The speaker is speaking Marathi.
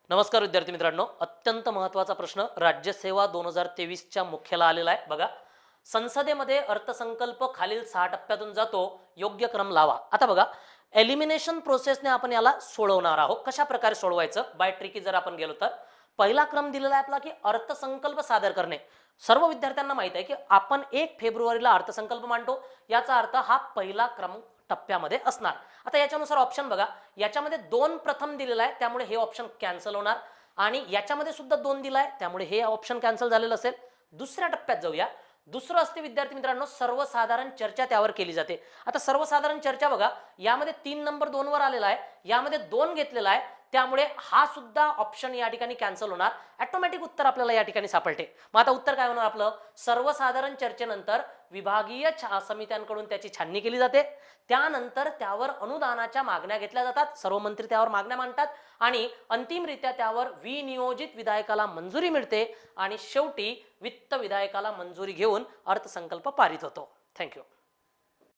नमस्कार विद्यार्थी मित्रांनो, अत्यंत महत्त्वाचा प्रश्न राज्यसेवा 2023च्या मुख्याला आलेला आहे बघा. संसदेमध्ये अर्थसंकल्प खालील 6 टप्प्यातून जातो, योग्य क्रम लावा. आता बघा, एलिमिनेशन प्रोसेसने आपण याला सोडवणार आहोत. कशा प्रकारे सोडवायचं बाय ट्रिकी जर आपण गेलो तर पहिला क्रम दिलेला आहे आपला की अर्थसंकल्प सादर करणे. सर्व विद्यार्थ्यांना माहित आहे की आपण 1 फेब्रुवारीला अर्थसंकल्प मांडतो, याचा अर्थ हा पहिला क्रम टप्प्यामध्ये असणार. आता याच्यानुसार ऑप्शन बघा, याच्यामध्ये 2 प्रथम दिलेला आहे त्यामुळे हे ऑप्शन कॅन्सल होणार आणि याच्यामध्ये सुद्धा 2 दिला आहे त्यामुळे हे ऑप्शन कॅन्सल झालेलं असेल. दुसऱ्या टप्प्यात जाऊया. दुसरं असते विद्यार्थी मित्रांनो सर्वसाधारण चर्चा, त्यावर केली जाते. आता सर्वसाधारण चर्चा बघा, यामध्ये 3 नंबर 2 वर आलेला आहे, यामध्ये 2 घेतलेला आहे त्यामुळे हा सुद्धा ऑप्शन या ठिकाणी कॅन्सल होणार. ऑटोमॅटिक उत्तर आपल्याला या ठिकाणी सापडते. मग आता उत्तर काय होणार आपलं? सर्वसाधारण चर्चेनंतर विभागीय समित्यांकडून त्याची छाननी केली जाते, त्यानंतर त्यावर अनुदानाच्या मागण्या घेतल्या जातात, सर्व मंत्री त्यावर मागण्या मांडतात आणि अंतिमरित्या त्यावर विनियोजित विधायकाला मंजुरी मिळते आणि शेवटी वित्त विधायकाला मंजुरी घेऊन अर्थसंकल्प पारित होतो. थँक्यू.